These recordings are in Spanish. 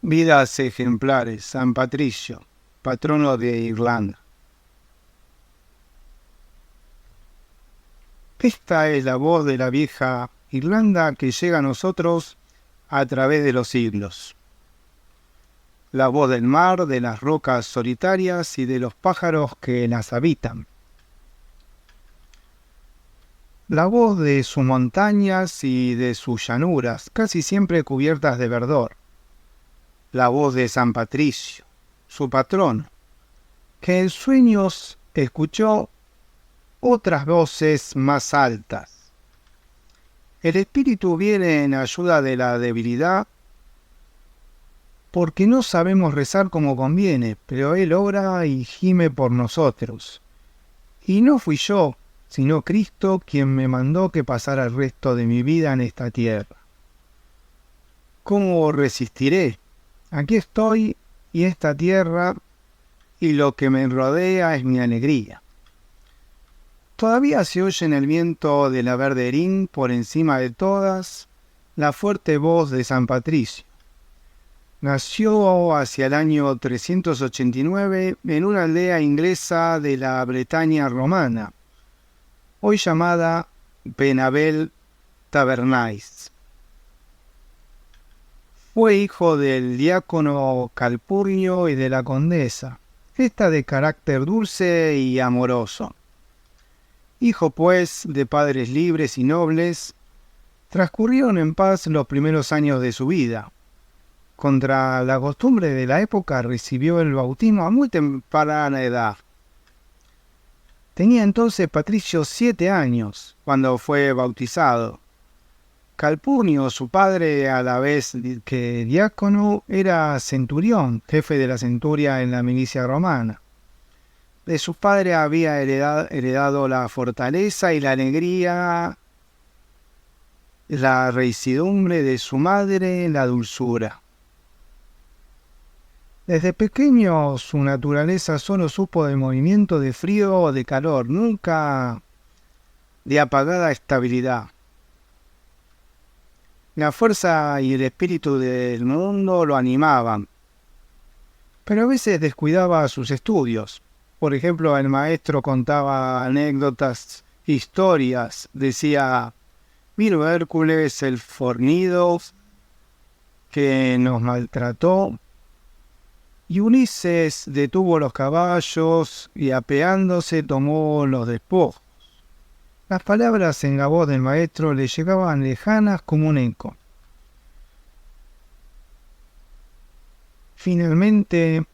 Vidas ejemplares, San Patricio, patrono de Irlanda. Esta es la voz de la vieja Irlanda que llega a nosotros a través de los siglos. La voz del mar, de las rocas solitarias y de los pájaros que las habitan. La voz de sus montañas y de sus llanuras, casi siempre cubiertas de verdor. La voz de San Patricio, su patrón, que en sueños escuchó otras voces más altas. El espíritu viene en ayuda de la debilidad porque no sabemos rezar como conviene, pero Él ora y gime por nosotros. Y no fui yo, sino Cristo quien me mandó que pasara el resto de mi vida en esta tierra. ¿Cómo resistiré? Aquí estoy y esta tierra y lo que me rodea es mi alegría. Todavía se oye en el viento de la verderín por encima de todas la fuerte voz de San Patricio. Nació hacia el año 389 en una aldea inglesa de la Bretaña romana, hoy llamada Benabel Tavernais. Fue hijo del diácono Calpurnio y de la condesa, esta de carácter dulce y amoroso. Hijo, pues, de padres libres y nobles, transcurrieron en paz los primeros años de su vida. Contra la costumbre de la época recibió el bautismo a muy temprana edad. Tenía entonces Patricio 7 años cuando fue bautizado. Calpurnio, su padre, a la vez que diácono, era centurión, jefe de la centuria en la milicia romana. De su padre había heredado la fortaleza y la alegría, la reicidumbre de su madre, la dulzura. Desde pequeño su naturaleza solo supo de movimiento, de frío o de calor, nunca de apagada estabilidad. La fuerza y el espíritu del mundo lo animaban, pero a veces descuidaba sus estudios. Por ejemplo, el maestro contaba anécdotas, historias. Decía: vino Hércules el fornido que nos maltrató, y Ulises detuvo los caballos y apeándose tomó los despojos. Las palabras en la voz del maestro le llegaban lejanas como un eco. Finalmente,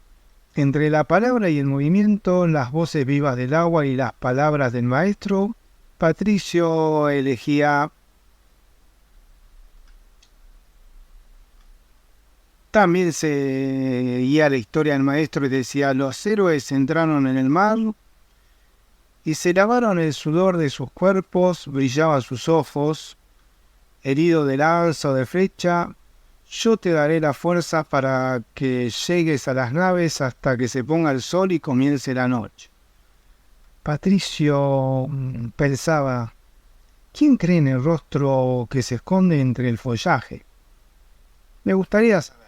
entre la palabra y el movimiento, las voces vivas del agua y las palabras del maestro, Patricio elegía. También se guía la historia del maestro y decía: los héroes entraron en el mar y se lavaron el sudor de sus cuerpos, brillaban sus ojos, herido de lanza o de flecha. Yo te daré la fuerza para que llegues a las naves hasta que se ponga el sol y comience la noche. Patricio pensaba: ¿quién cree en el rostro que se esconde entre el follaje? Me gustaría saberlo.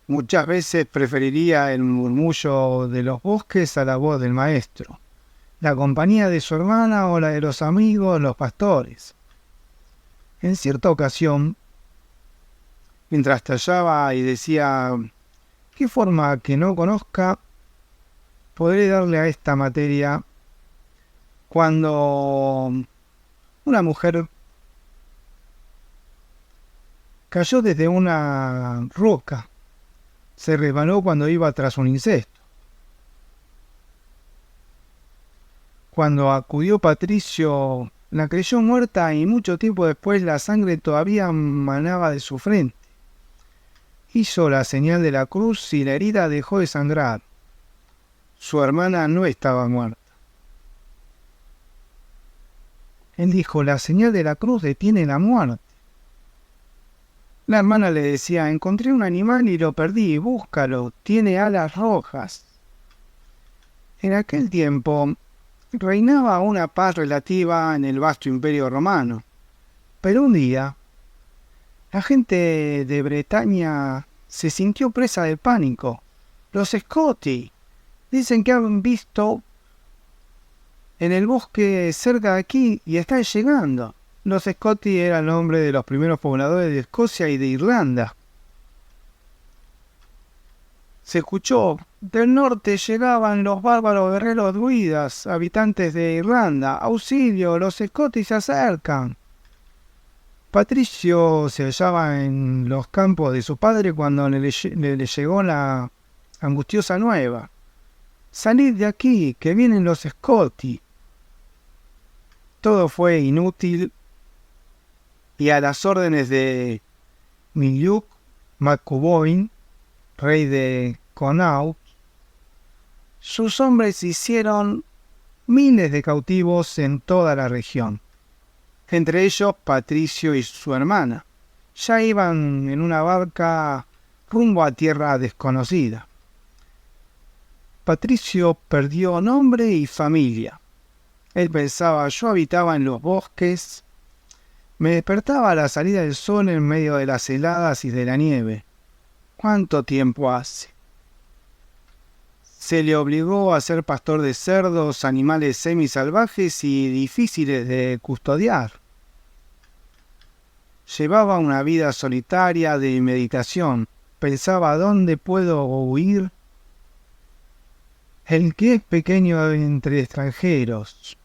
Muchas veces preferiría el murmullo de los bosques a la voz del maestro, la compañía de su hermana o la de los amigos, los pastores. En cierta ocasión, mientras tallaba y decía: ¿qué forma que no conozca podré darle a esta materia? Cuando una mujer cayó desde una roca, se resbaló cuando iba tras un insecto. Cuando acudió Patricio, la creyó muerta y mucho tiempo después la sangre todavía manaba de su frente. Hizo la señal de la cruz y la herida dejó de sangrar. Su hermana no estaba muerta. Él dijo: la señal de la cruz detiene la muerte. La hermana le decía: encontré un animal y lo perdí, búscalo, tiene alas rojas. En aquel tiempo reinaba una paz relativa en el vasto imperio romano, pero un día La gente de Bretaña se sintió presa del pánico. Los Scotty dicen que han visto en el bosque cerca de aquí y están llegando. Los Scotty era el nombre de los primeros pobladores de Escocia y de Irlanda. Se escuchó, del norte llegaban los bárbaros guerreros druidas, habitantes de Irlanda. ¡Auxilio! Los Scotty se acercan. Patricio se hallaba en los campos de su padre cuando le llegó la angustiosa nueva. Salid de aquí, que vienen los Scotty. Todo fue inútil y a las órdenes de Miliuk MacCuboin, rey de Connaught, sus hombres hicieron miles de cautivos en toda la región. Entre ellos Patricio y su hermana. Ya iban en una barca rumbo a tierra desconocida. Patricio perdió nombre y familia. Él pensaba, yo habitaba en los bosques, me despertaba a la salida del sol en medio de las heladas y de la nieve. ¿Cuánto tiempo hace? Se le obligó a ser pastor de cerdos, animales semisalvajes y difíciles de custodiar. Llevaba una vida solitaria de meditación. Pensaba, ¿dónde puedo huir? El que es pequeño entre extranjeros.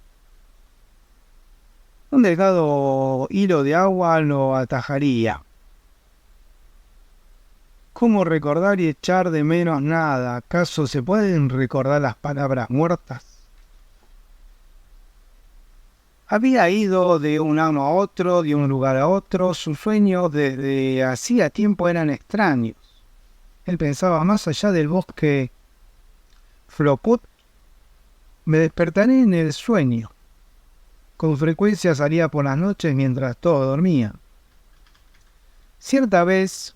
Un delgado hilo de agua lo atajaría. ¿Cómo recordar y echar de menos nada? ¿Acaso se pueden recordar las palabras muertas? Había ido de un año a otro, de un lugar a otro. Sus sueños desde hacía tiempo eran extraños. Él pensaba, más allá del bosque Floput, me despertaré en el sueño. Con frecuencia salía por las noches mientras todos dormían. Cierta vez,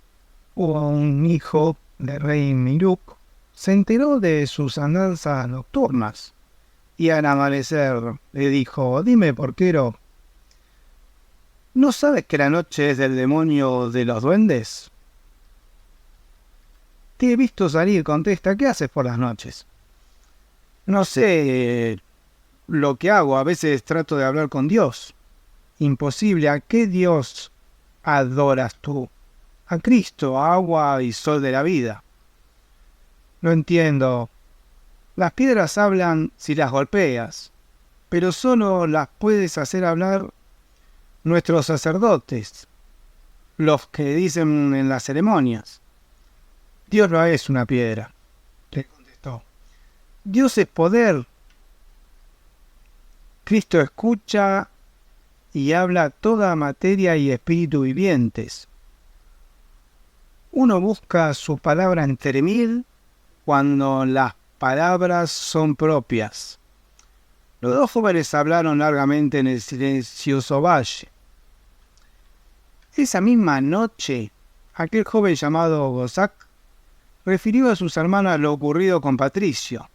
un hijo del rey Miluk se enteró de sus andanzas nocturnas y al amanecer le dijo, dime porquero, ¿no sabes que la noche es del demonio de los duendes? Te he visto salir, contesta, ¿qué haces por las noches? No sé lo que hago, a veces trato de hablar con Dios. Imposible, ¿a qué Dios adoras tú? A Cristo, agua y sol de la vida. No entiendo. Las piedras hablan si las golpeas, pero solo las puedes hacer hablar nuestros sacerdotes, los que dicen en las ceremonias. Dios no es una piedra, le contestó. Dios es poder. Cristo escucha y habla toda materia y espíritu vivientes. Uno busca su palabra entre mil cuando las palabras son propias. Los dos jóvenes hablaron largamente en el silencioso valle. Esa misma noche, aquel joven llamado Gosak refirió a sus hermanas lo ocurrido con Patricio.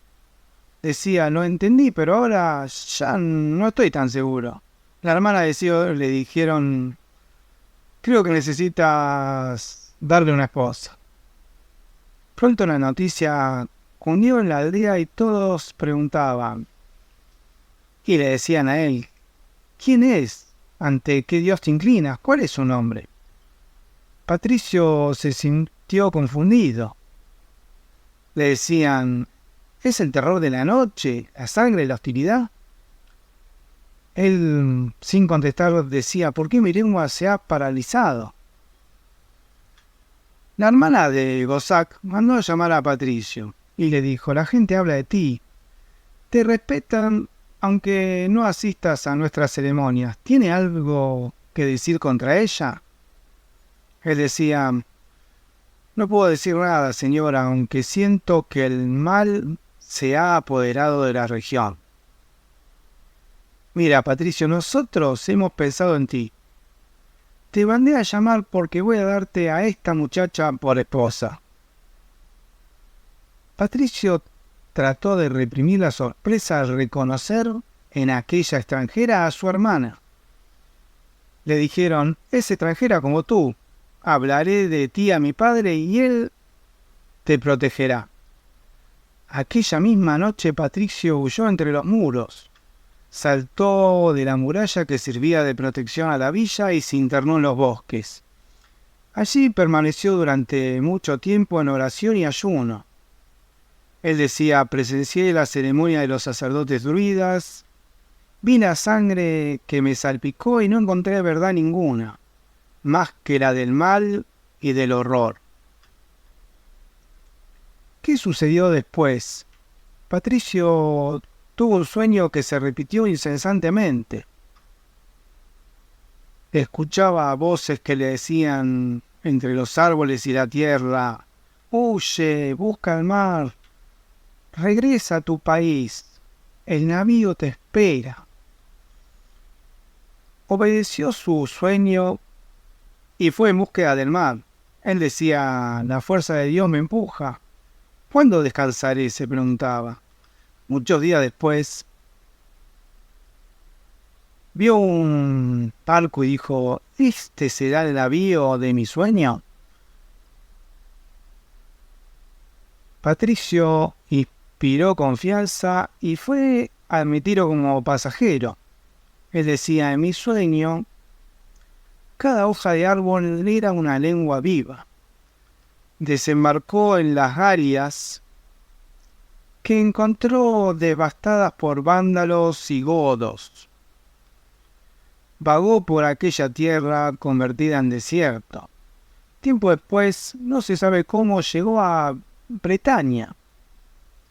Decía, lo entendí, pero ahora ya no estoy tan seguro. La hermana le dijeron, creo que necesitas darle una esposa. Pronto la noticia cundió en la aldea y todos preguntaban. Y le decían a él, ¿quién es? ¿Ante qué Dios te inclinas? ¿Cuál es su nombre? Patricio se sintió confundido. Le decían, ¿es el terror de la noche, la sangre, la hostilidad? Él, sin contestar, decía, ¿por qué mi lengua se ha paralizado? La hermana de Gosak mandó a llamar a Patricio y le dijo, la gente habla de ti. Te respetan aunque no asistas a nuestras ceremonias. ¿Tiene algo que decir contra ella? Él decía, no puedo decir nada, señora, aunque siento que el mal se ha apoderado de la región. Mira, Patricio, nosotros hemos pensado en ti. Te mandé a llamar porque voy a darte a esta muchacha por esposa. Patricio trató de reprimir la sorpresa al reconocer en aquella extranjera a su hermana. Le dijeron, es extranjera como tú. hablaré de ti a mi padre y él te protegerá. Aquella misma noche Patricio huyó entre los muros, saltó de la muralla que servía de protección a la villa y se internó en los bosques. Allí permaneció durante mucho tiempo en oración y ayuno. Él decía: presencié la ceremonia de los sacerdotes druidas, vi la sangre que me salpicó y no encontré verdad ninguna, más que la del mal y del horror. ¿Qué sucedió después? Patricio tuvo un sueño que se repitió incesantemente. Escuchaba voces que le decían entre los árboles y la tierra: huye, busca el mar, regresa a tu país, el navío te espera. Obedeció su sueño y fue en búsqueda del mar. Él decía: la fuerza de Dios me empuja. ¿Cuándo descansaré?, se preguntaba. Muchos días después, vio un barco y dijo: ¿este será el navío de mi sueño? Patricio inspiró confianza y fue admitido como pasajero. Él decía: en mi sueño, cada hoja de árbol era una lengua viva. Desembarcó en las Galias, que encontró devastadas por vándalos y godos. Vagó por aquella tierra convertida en desierto. Tiempo después, no se sabe cómo, llegó a Bretaña.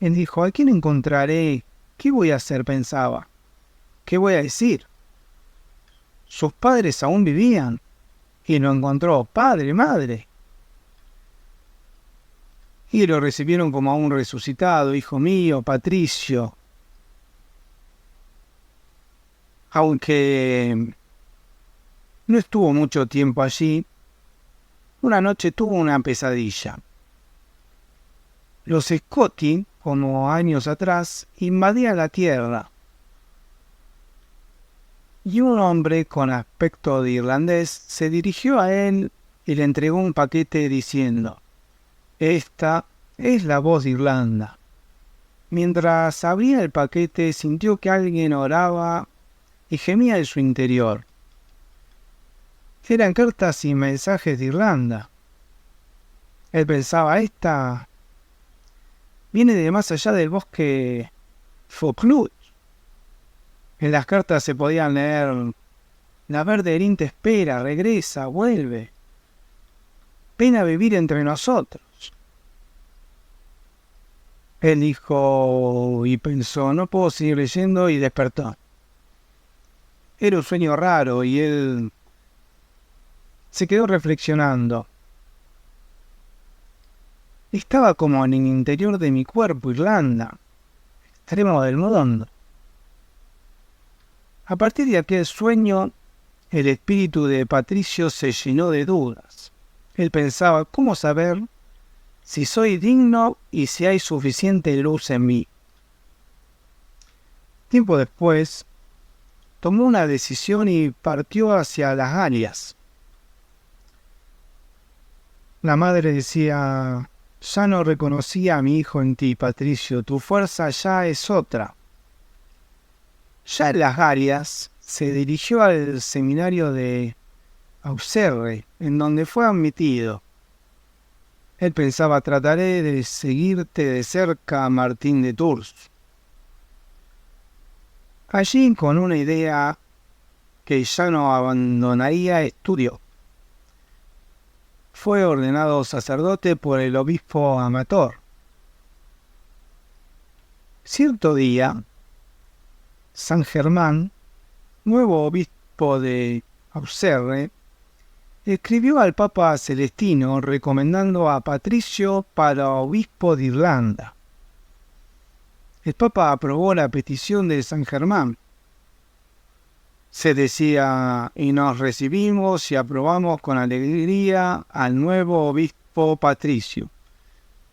Él dijo: ¿a quién encontraré? ¿Qué voy a hacer?, pensaba. ¿Qué voy a decir? Sus padres aún vivían, y lo encontró padre, madre. Y lo recibieron como a un resucitado: hijo mío, Patricio. Aunque no estuvo mucho tiempo allí, una noche tuvo una pesadilla. Los Scotti, como años atrás, invadían la tierra. Y un hombre con aspecto de irlandés se dirigió a él y le entregó un paquete diciendo: esta es la voz de Irlanda. Mientras abría el paquete, sintió que alguien oraba y gemía en su interior. Eran cartas y mensajes de Irlanda. Él pensaba: esta viene de más allá del bosque Foclut. En las cartas se podían leer: la verde Erin te espera, regresa, vuelve. Ven a vivir entre nosotros. Él dijo y pensó: no puedo seguir leyendo, y despertó. Era un sueño raro y él se quedó reflexionando. Estaba como en el interior de mi cuerpo, Irlanda, extremo del mundo. A partir de aquel sueño, el espíritu de Patricio se llenó de dudas. Él pensaba: ¿cómo saber si soy digno y si hay suficiente luz en mí? Tiempo después, tomó una decisión y partió hacia las Galias. La madre decía: ya no reconocía a mi hijo en ti, Patricio, tu fuerza ya es otra. Ya en las Galias, se dirigió al seminario de Auxerre, en donde fue admitido. Él pensaba: trataré de seguirte de cerca, Martín de Tours. Allí, con una idea que ya no abandonaría, estudió. Fue ordenado sacerdote por el obispo Amator. Cierto día, San Germán, nuevo obispo de Auxerre, escribió al Papa Celestino recomendando a Patricio para obispo de Irlanda. El Papa aprobó la petición de San Germán. Se decía: y nos recibimos y aprobamos con alegría al nuevo obispo Patricio.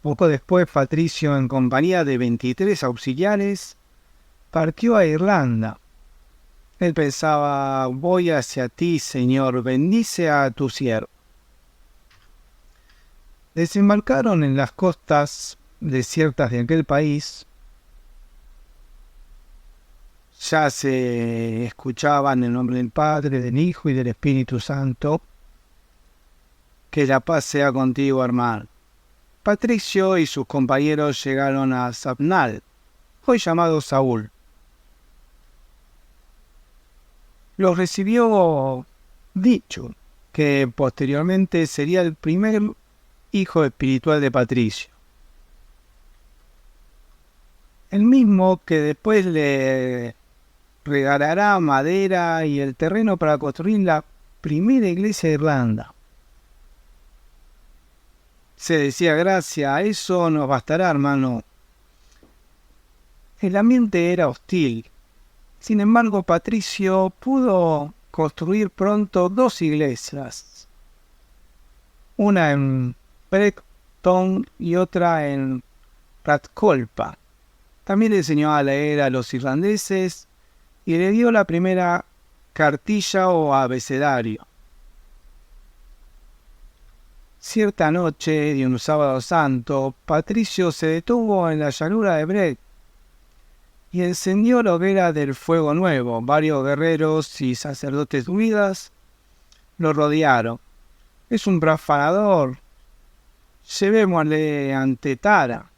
Poco después, Patricio, en compañía de 23 auxiliares, partió a Irlanda. Él pensaba: voy hacia ti, Señor, bendice a tu siervo. Desembarcaron en las costas desiertas de aquel país. Ya se escuchaban el nombre del Padre, del Hijo y del Espíritu Santo. Que la paz sea contigo, hermano. Patricio y sus compañeros llegaron a Sabnal, hoy llamado Saúl. Los recibió Dicho, que posteriormente sería el primer hijo espiritual de Patricio. El mismo que después le regalará madera y el terreno para construir la primera iglesia de Irlanda. Se decía Gracia, eso nos bastará, hermano. El ambiente era hostil. Sin embargo, Patricio pudo construir pronto 2 iglesias. Una en Brecton y otra en Ratcolpa. También le enseñó a leer a los irlandeses y le dio la primera cartilla o abecedario. Cierta noche de un sábado santo, Patricio se detuvo en la llanura de Brec y encendió la hoguera del fuego nuevo. Varios guerreros y sacerdotes druidas lo rodearon. Es un profanador. Llevémosle ante Tara.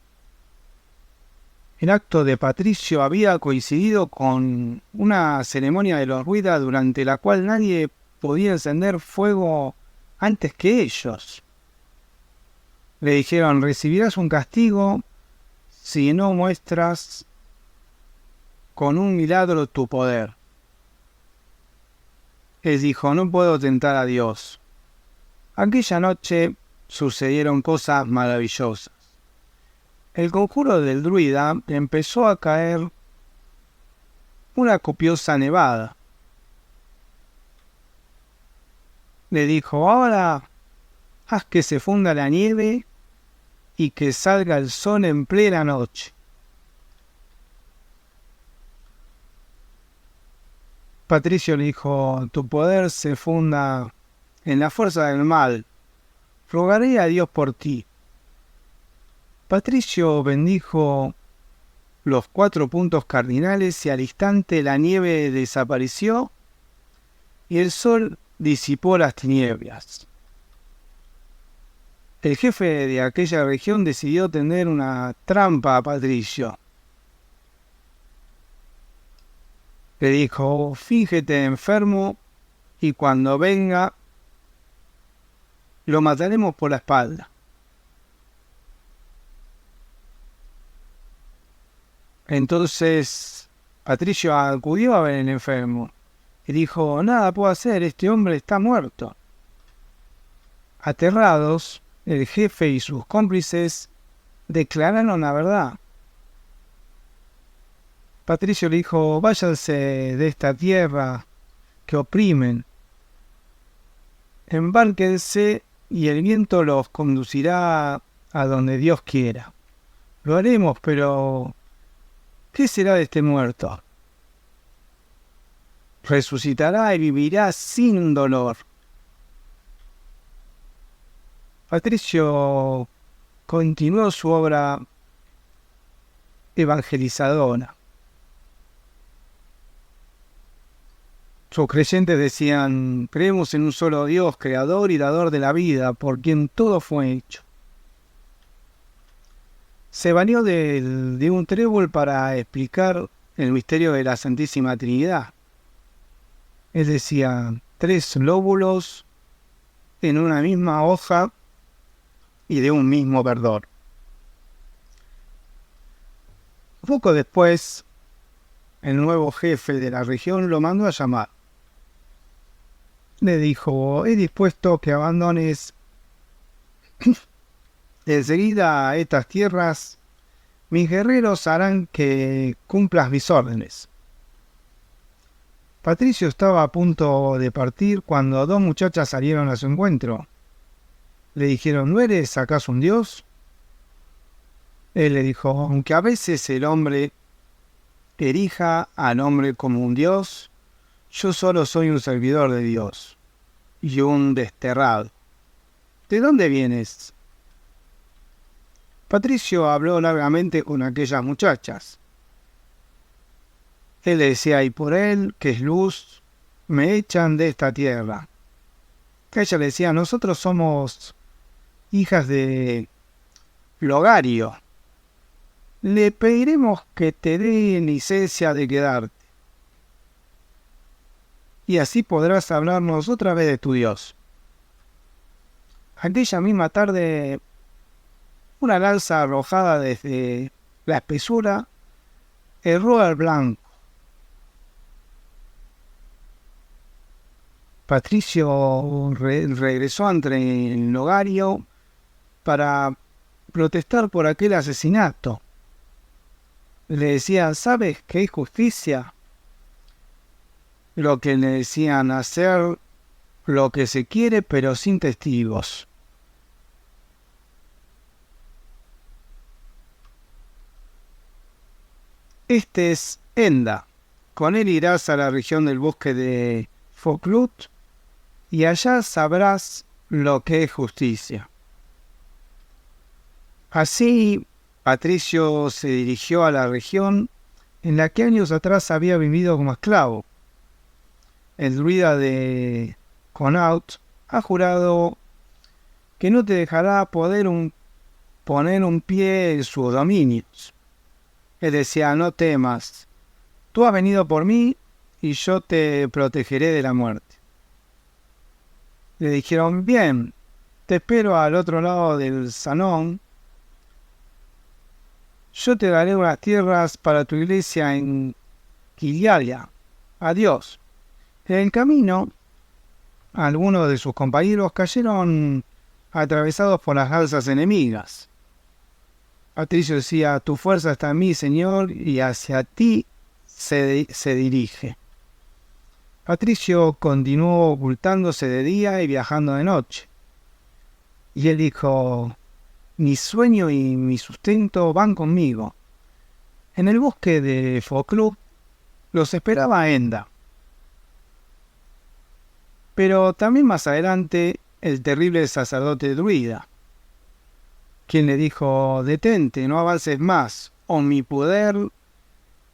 El acto de Patricio había coincidido con una ceremonia de los druidas durante la cual nadie podía encender fuego antes que ellos. Le dijeron, recibirás un castigo si no muestras con un milagro tu poder. Él dijo, no puedo tentar a Dios. Aquella noche sucedieron cosas maravillosas. El conjuro del druida empezó a caer una copiosa nevada. Le dijo, ahora haz que se funda la nieve y que salga el sol en plena noche. Patricio le dijo, tu poder se funda en la fuerza del mal. Rogaré a Dios por ti. Patricio bendijo los 4 puntos cardinales y al instante la nieve desapareció y el sol disipó las tinieblas. El jefe de aquella región decidió tender una trampa a Patricio. Le dijo, fíngete enfermo y cuando venga lo mataremos por la espalda. Entonces Patricio acudió a ver al enfermo y dijo, nada puedo hacer, este hombre está muerto. Aterrados, el jefe y sus cómplices declararon la verdad. Patricio le dijo, váyanse de esta tierra que oprimen, embárquense y el viento los conducirá a donde Dios quiera. Lo haremos, pero ¿qué será de este muerto? Resucitará y vivirá sin dolor. Patricio continuó su obra evangelizadora. Sus creyentes decían, creemos en un solo Dios, creador y dador de la vida, por quien todo fue hecho. Se valió de un trébol para explicar el misterio de la Santísima Trinidad. Él decía, 3 lóbulos en una misma hoja y de un mismo verdor. Poco después, el nuevo jefe de la región lo mandó a llamar. Le dijo, he dispuesto que abandones enseguida estas tierras. Mis guerreros harán que cumplas mis órdenes. Patricio estaba a punto de partir cuando 2 muchachas salieron a su encuentro. Le dijeron, ¿no eres acaso un dios? Él le dijo, aunque a veces el hombre erija al hombre como un dios, yo solo soy un servidor de Dios y un desterrado. ¿De dónde vienes? Patricio habló largamente con aquellas muchachas. Él le decía, y por él, que es luz, me echan de esta tierra. Ella le decía, nosotros somos hijas de Logario. Le pediremos que te dé licencia de quedarte. Y así podrás hablarnos otra vez de tu Dios. Aquella misma tarde, una lanza arrojada desde la espesura erró al blanco. Patricio regresó ante el Logario para protestar por aquel asesinato. Le decían, ¿sabes qué es justicia? Lo que le decían, hacer lo que se quiere pero sin testigos. Este es Enda. Con él irás a la región del bosque de Foclut y allá sabrás lo que es justicia. Así, Patricio se dirigió a la región en la que años atrás había vivido como esclavo. El druida de Connaught ha jurado que no te dejará poner un pie en sus dominios. Él decía, no temas, tú has venido por mí y yo te protegeré de la muerte. Le dijeron, bien, te espero al otro lado del Sanón. Yo te daré unas tierras para tu iglesia en Kilialia. Adiós. En el camino, algunos de sus compañeros cayeron atravesados por las lanzas enemigas. Patricio decía, tu fuerza está en mí, Señor, y hacia ti se dirige. Patricio continuó ocultándose de día y viajando de noche. Y él dijo, mi sueño y mi sustento van conmigo. En el bosque de Foclub los esperaba Enda. Pero también más adelante el terrible sacerdote druida, quien le dijo, detente, no avances más, o mi poder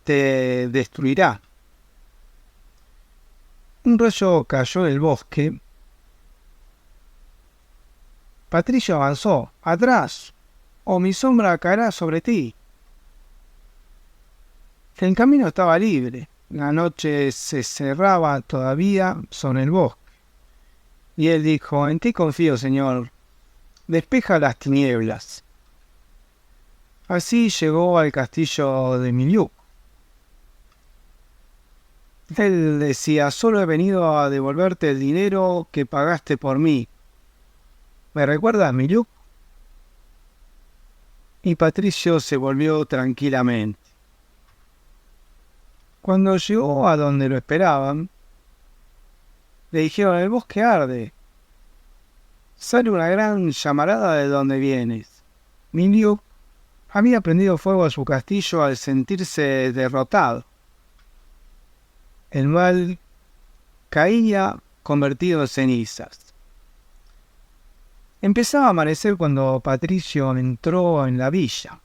te destruirá. Un rayo cayó del bosque. Patricio avanzó, atrás, o mi sombra caerá sobre ti. El camino estaba libre, la noche se cerraba todavía sobre el bosque. Y él dijo, en ti confío, Señor, despeja las tinieblas. Así llegó al castillo de Miliuk. Él decía, solo he venido a devolverte el dinero que pagaste por mí. ¿Me recuerdas, Miliuk? Y Patricio se volvió tranquilamente. Cuando llegó a donde lo esperaban, le dijeron, el bosque arde. Sale una gran llamarada de donde vienes. Miliuk había prendido fuego a su castillo al sentirse derrotado. El mal caía convertido en cenizas. Empezaba a amanecer cuando Patricio entró en la villa.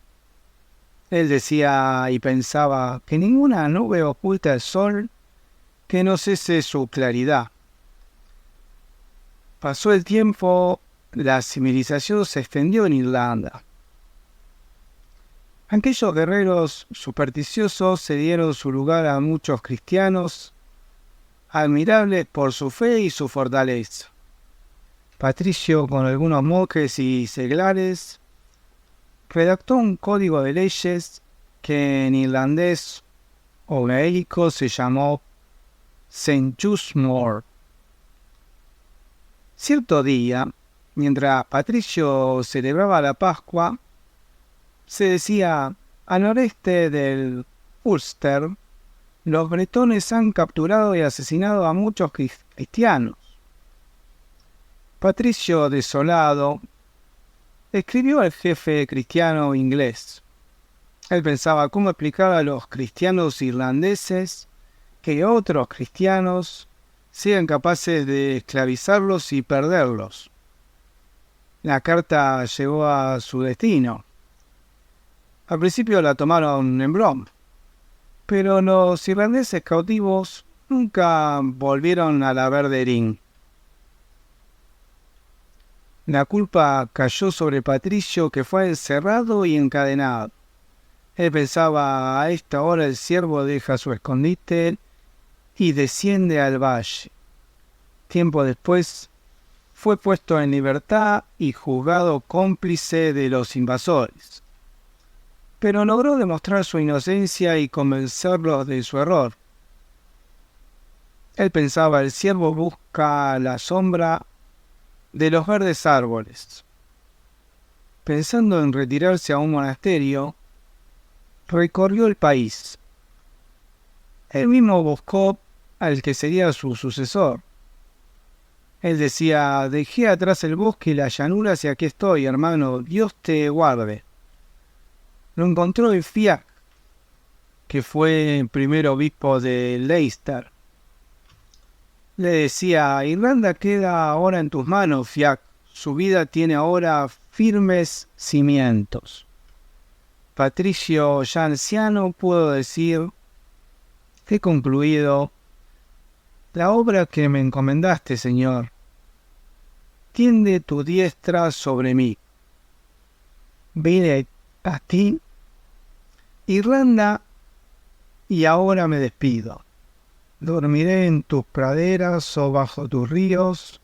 Él decía y pensaba que ninguna nube oculta el sol que no cese su claridad. Pasó el tiempo, la civilización se extendió en Irlanda. Aquellos guerreros supersticiosos cedieron su lugar a muchos cristianos, admirables por su fe y su fortaleza. Patricio, con algunos monjes y seglares, redactó un código de leyes que en irlandés o gaélico se llamó St. Just More. Cierto día, mientras Patricio celebraba la Pascua, se decía, al noreste del Ulster, los bretones han capturado y asesinado a muchos cristianos. Patricio, desolado, escribió al jefe cristiano inglés. Él pensaba cómo explicar a los cristianos irlandeses que otros cristianos sean capaces de esclavizarlos y perderlos. La carta llegó a su destino. Al principio la tomaron en broma, pero los irlandeses cautivos nunca volvieron a la Verderín. La culpa cayó sobre Patricio, que fue encerrado y encadenado. Él pensaba: a esta hora el ciervo deja su escondite y desciende al valle. Tiempo después fue puesto en libertad y juzgado cómplice de los invasores. Pero logró demostrar su inocencia y convencerlos de su error. Él pensaba: el ciervo busca la sombra de los verdes árboles. Pensando en retirarse a un monasterio, recorrió el país. Él mismo buscó al que sería su sucesor. Él decía: dejé atrás el bosque y las llanuras y aquí estoy, hermano, Dios te guarde. Lo encontró en Fiach, que fue primer obispo de Leicester. Le decía: Irlanda queda ahora en tus manos, Fiach. Su vida tiene ahora firmes cimientos. Patricio, ya anciano, pudo decir: he concluido la obra que me encomendaste, Señor. Tiende tu diestra sobre mí. Vine a ti, Irlanda, y ahora me despido. Dormiré en tus praderas o bajo tus ríos,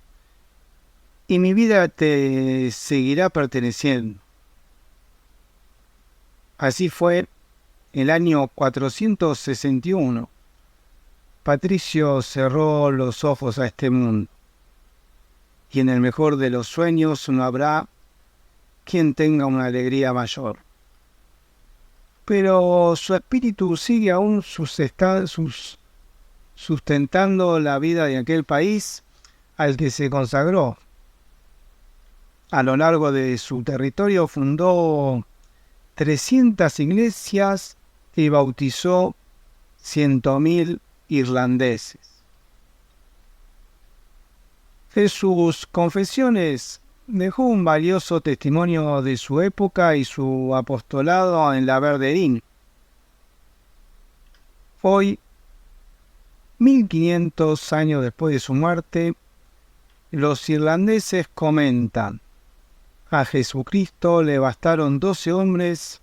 y mi vida te seguirá perteneciendo. Así fue el año 461. Patricio cerró los ojos a este mundo, y en el mejor de los sueños no habrá quien tenga una alegría mayor. Pero su espíritu sigue aún sustentando la vida de aquel país al que se consagró. A lo largo de su territorio fundó 300 iglesias y bautizó 100.000 irlandeses. De sus confesiones dejó un valioso testimonio de su época y su apostolado en la Verderín. Hoy, 1500 años después de su muerte, los irlandeses comentan: a Jesucristo le bastaron 12 hombres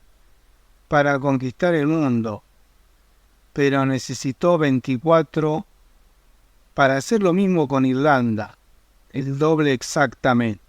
para conquistar el mundo, pero necesitó 24 para hacer lo mismo con Irlanda, el doble exactamente.